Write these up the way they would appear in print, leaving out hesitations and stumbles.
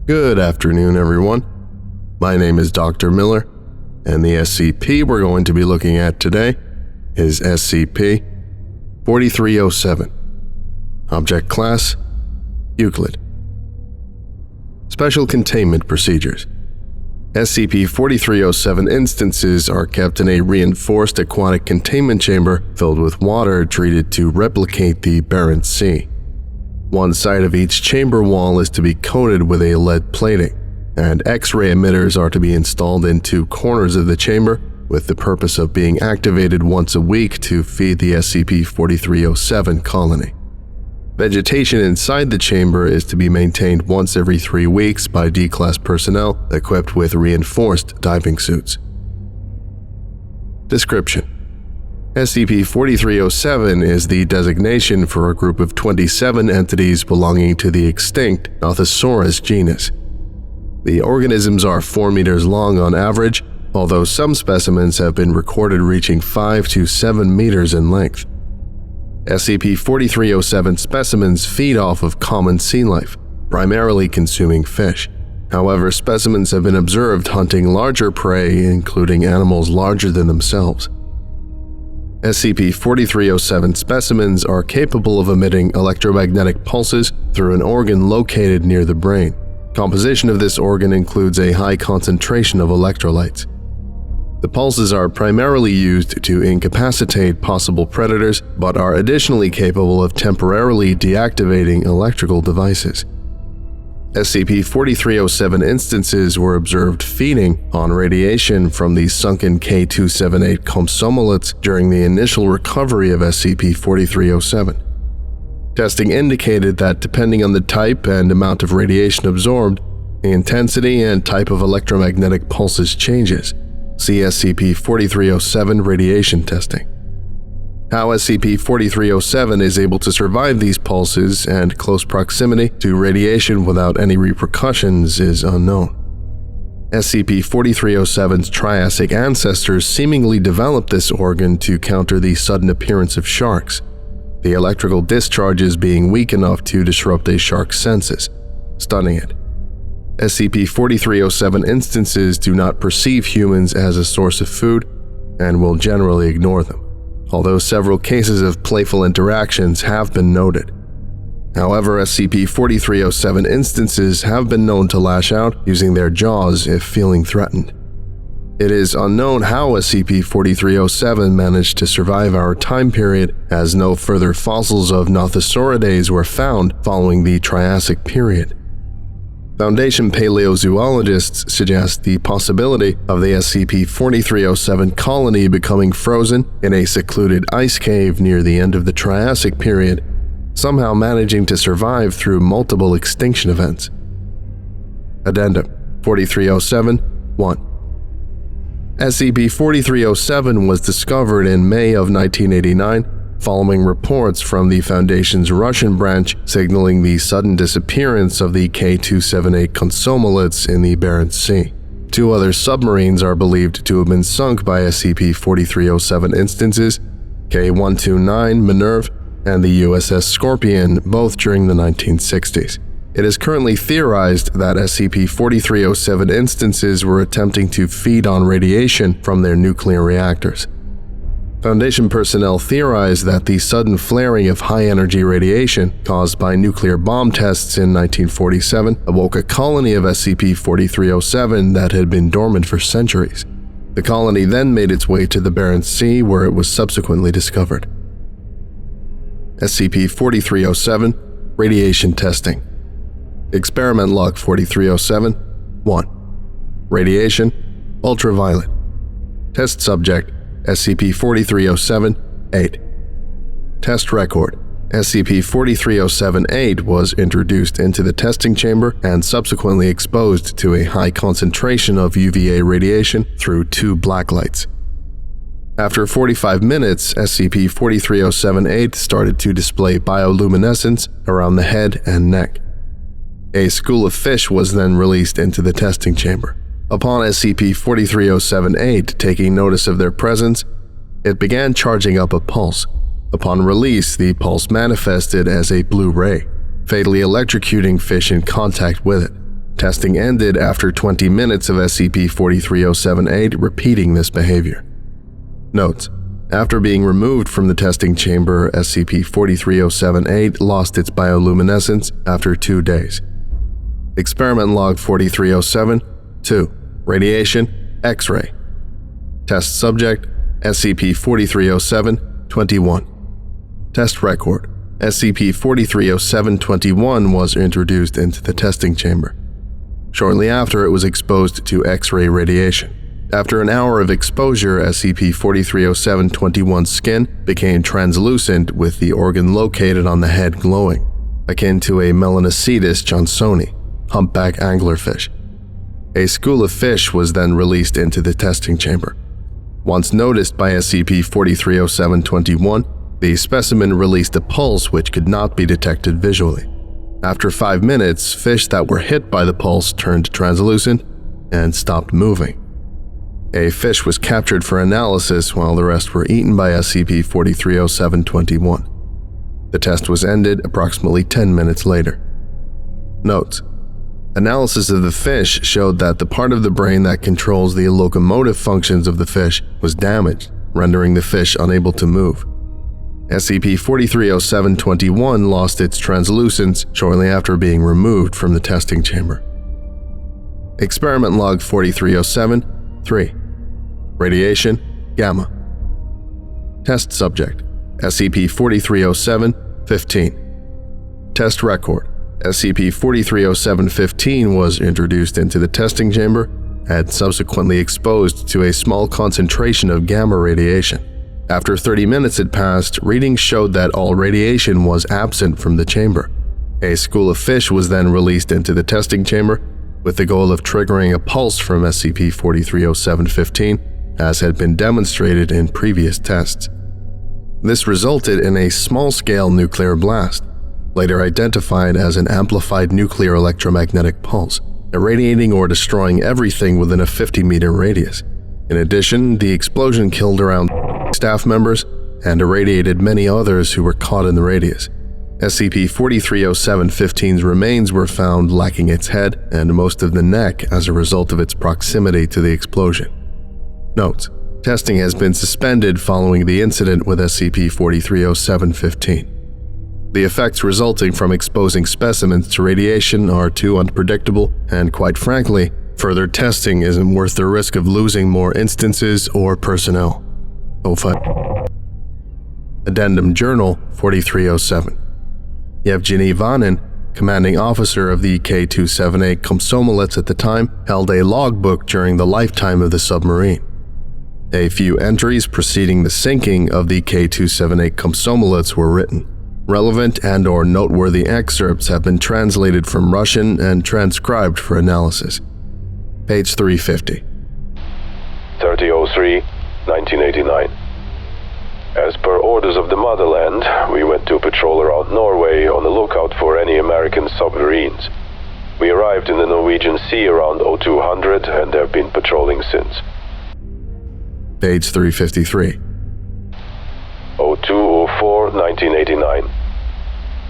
Good afternoon, everyone. My name is Dr. Miller, and the SCP we're going to be looking at today is SCP-4307. Object Class: Euclid. Special Containment Procedures. SCP-4307 instances are kept in a reinforced aquatic containment chamber filled with water treated to replicate the Barents Sea. One side of each chamber wall is to be coated with a lead plating, and X-ray emitters are to be installed in two corners of the chamber with the purpose of being activated once a week to feed the SCP-4307 colony. Vegetation inside the chamber is to be maintained once every 3 weeks by D-Class personnel equipped with reinforced diving suits. Description: SCP-4307 is the designation for a group of 27 entities belonging to the extinct Nothosaurus genus. The organisms are 4 meters long on average, although some specimens have been recorded reaching 5 to 7 meters in length. SCP-4307 specimens feed off of common sea life, primarily consuming fish. However, specimens have been observed hunting larger prey, including animals larger than themselves. SCP-4307 specimens are capable of emitting electromagnetic pulses through an organ located near the brain. Composition of this organ includes a high concentration of electrolytes. The pulses are primarily used to incapacitate possible predators, but are additionally capable of temporarily deactivating electrical devices. SCP-4307 instances were observed feeding on radiation from the sunken K-278 compsomolates during the initial recovery of SCP-4307. Testing indicated that depending on the type and amount of radiation absorbed, the intensity and type of electromagnetic pulses changes. See SCP-4307 radiation testing. How SCP-4307 is able to survive these pulses and close proximity to radiation without any repercussions is unknown. SCP-4307's Triassic ancestors seemingly developed this organ to counter the sudden appearance of sharks, the electrical discharges being weak enough to disrupt a shark's senses, stunning it. SCP-4307 instances do not perceive humans as a source of food and will generally ignore them, although several cases of playful interactions have been noted. However, SCP-4307 instances have been known to lash out using their jaws if feeling threatened. It is unknown how SCP-4307 managed to survive our time period, as no further fossils of Nothosauridae were found following the Triassic period. Foundation paleozoologists suggest the possibility of the SCP-4307 colony becoming frozen in a secluded ice cave near the end of the Triassic period, somehow managing to survive through multiple extinction events. Addendum 4307-1. SCP-4307 was discovered in May of 1989 following reports from the Foundation's Russian branch signaling the sudden disappearance of the K-278 consomolates in the Barents Sea. 2 other submarines are believed to have been sunk by SCP-4307 instances, K-129 Minerve and the USS Scorpion, both during the 1960s. It is currently theorized that SCP-4307 instances were attempting to feed on radiation from their nuclear reactors. Foundation personnel theorize that the sudden flaring of high-energy radiation caused by nuclear bomb tests in 1947 awoke a colony of SCP-4307 that had been dormant for centuries. The colony then made its way to the Barents Sea, where it was subsequently discovered. SCP-4307 Radiation Testing. Experiment Log 4307-1. Radiation Ultraviolet. Test Subject SCP-4307-8. Test Record: SCP-4307-8 was introduced into the testing chamber and subsequently exposed to a high concentration of UVA radiation through 2 blacklights. After 45 minutes, SCP-4307-8 started to display bioluminescence around the head and neck. A school of fish was then released into the testing chamber. Upon SCP-4307-8 taking notice of their presence, it began charging up a pulse. Upon release, the pulse manifested as a blue ray, fatally electrocuting fish in contact with it. Testing ended after 20 minutes of SCP-4307-8 repeating this behavior. Notes: after being removed from the testing chamber, SCP-4307-8 lost its bioluminescence after 2 days. Experiment Log 4307-2 Radiation, X-ray. Test Subject, SCP-4307-21. Test Record: SCP-4307-21 was introduced into the testing chamber. Shortly after, it was exposed to X-ray radiation. After an hour of exposure, SCP-4307-21's skin became translucent with the organ located on the head glowing, akin to a Melanocetus johnsoni, humpback anglerfish. A school of fish was then released into the testing chamber. Once noticed by SCP-4307-21, the specimen released a pulse which could not be detected visually. After 5 minutes, fish that were hit by the pulse turned translucent and stopped moving. A fish was captured for analysis while the rest were eaten by SCP-4307-21. The test was ended approximately 10 minutes later. Notes: analysis of the fish showed that the part of the brain that controls the locomotive functions of the fish was damaged, rendering the fish unable to move. SCP-4307-21 lost its translucence shortly after being removed from the testing chamber. Experiment Log 4307-3 Radiation, Gamma. Test Subject, SCP-4307-15. Test Record: SCP-4307-15 was introduced into the testing chamber and subsequently exposed to a small concentration of gamma radiation. After 30 minutes had passed, readings showed that all radiation was absent from the chamber. A school of fish was then released into the testing chamber with the goal of triggering a pulse from SCP-4307-15, as had been demonstrated in previous tests. This resulted in a small-scale nuclear blast, later identified as an amplified nuclear electromagnetic pulse, irradiating or destroying everything within a 50-meter radius. In addition, the explosion killed around staff members and irradiated many others who were caught in the radius. SCP-4307-15's remains were found lacking its head and most of the neck as a result of its proximity to the explosion. Notes: testing has been suspended following the incident with SCP-4307-15. The effects resulting from exposing specimens to radiation are too unpredictable, and quite frankly, further testing isn't worth the risk of losing more instances or personnel. 05. Addendum Journal 4307. Yevgeny Vanin, commanding officer of the K-278 Komsomolets at the time, held a logbook during the lifetime of the submarine. A few entries preceding the sinking of the K-278 Komsomolets were written. Relevant and/or noteworthy excerpts have been translated from Russian and transcribed for analysis. Page 350. 30/03/1989. As per orders of the motherland, we went to patrol around Norway on the lookout for any American submarines. We arrived in the Norwegian Sea around 0200 and have been patrolling since. Page 353. 02/04/1989.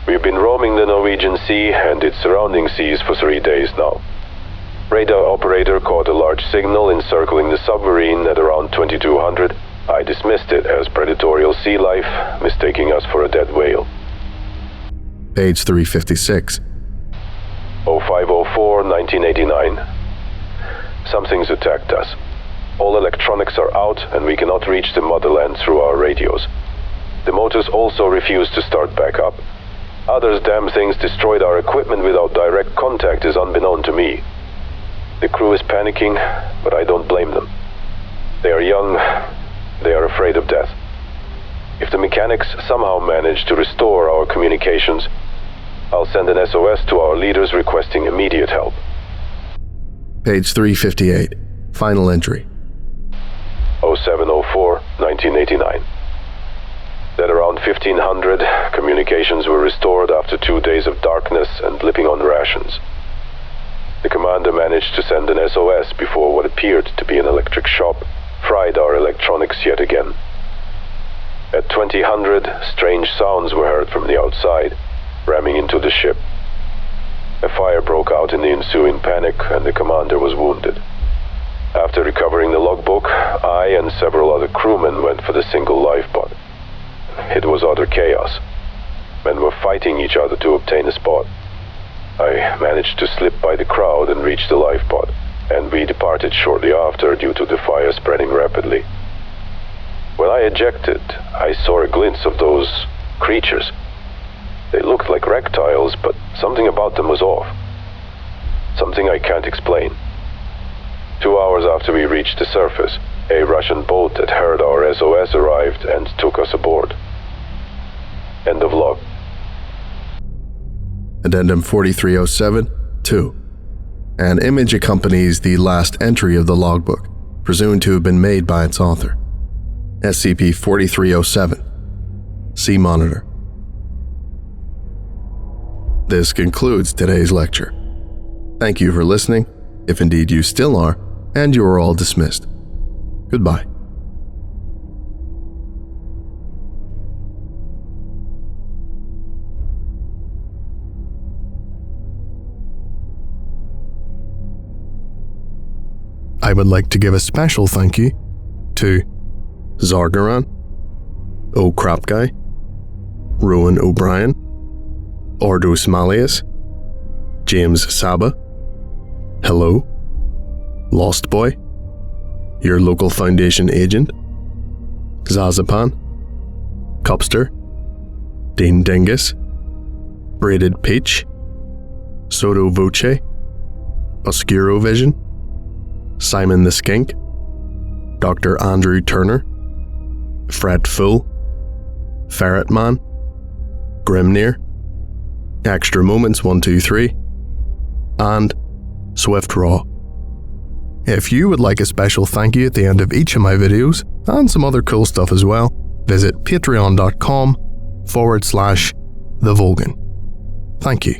We've been roaming the Norwegian Sea and its surrounding seas for 3 days now. Radar operator caught a large signal encircling the submarine at around 2200. I dismissed it as predatorial sea life, mistaking us for a dead whale. Page 356. 05/04/1989. Something's attacked us. All electronics are out and we cannot reach the motherland through our radios. The motors also refuse to start back up. Others damn things destroyed our equipment without direct contact is unbeknown to me. The crew is panicking, but I don't blame them. They are young, they are afraid of death. If the mechanics somehow manage to restore our communications, I'll send an SOS to our leaders requesting immediate help. Page 358. Final entry. 07/04/1989. That around 1500, communications were restored after 2 days of darkness and living on rations. The commander managed to send an SOS before what appeared to be an electric shock fried our electronics yet again. At 2000, strange sounds were heard from the outside, ramming into the ship. A fire broke out in the ensuing panic, and the commander was wounded. After recovering the logbook, I and several other crewmen went for the single lifeboat. It was utter chaos. Men were fighting each other to obtain a spot. I managed to slip by the crowd and reach the lifeboat, and we departed shortly after due to the fire spreading rapidly. When I ejected, I saw a glimpse of those creatures. They looked like reptiles, but something about them was off. Something I can't explain. 2 hours after we reached the surface, a Russian boat that heard our SOS arrived and took us aboard. End of log. Addendum 4307-2. An image accompanies the last entry of the logbook, presumed to have been made by its author. SCP-4307. Sea Monitor. This concludes today's lecture. Thank you for listening, if indeed you still are, and you are all dismissed. Goodbye. I would like to give a special thank you to Zargaran, O Crap Guy, Rowan O'Brien, Ordus Malleus, James Saba, Hello, Lost Boy, Your Local Foundation Agent, Zazapan, Cupster, Dean Dingus, Braided Peach, Soto Voce, Oscuro Vision, Simon the Skink, Dr. Andrew Turner, Fred Full, Ferret Man, Grimnir, Extra Moments 123, and Swift Raw. If you would like a special thank you at the end of each of my videos, and some other cool stuff as well, visit patreon.com/TheVolgun. Thank you.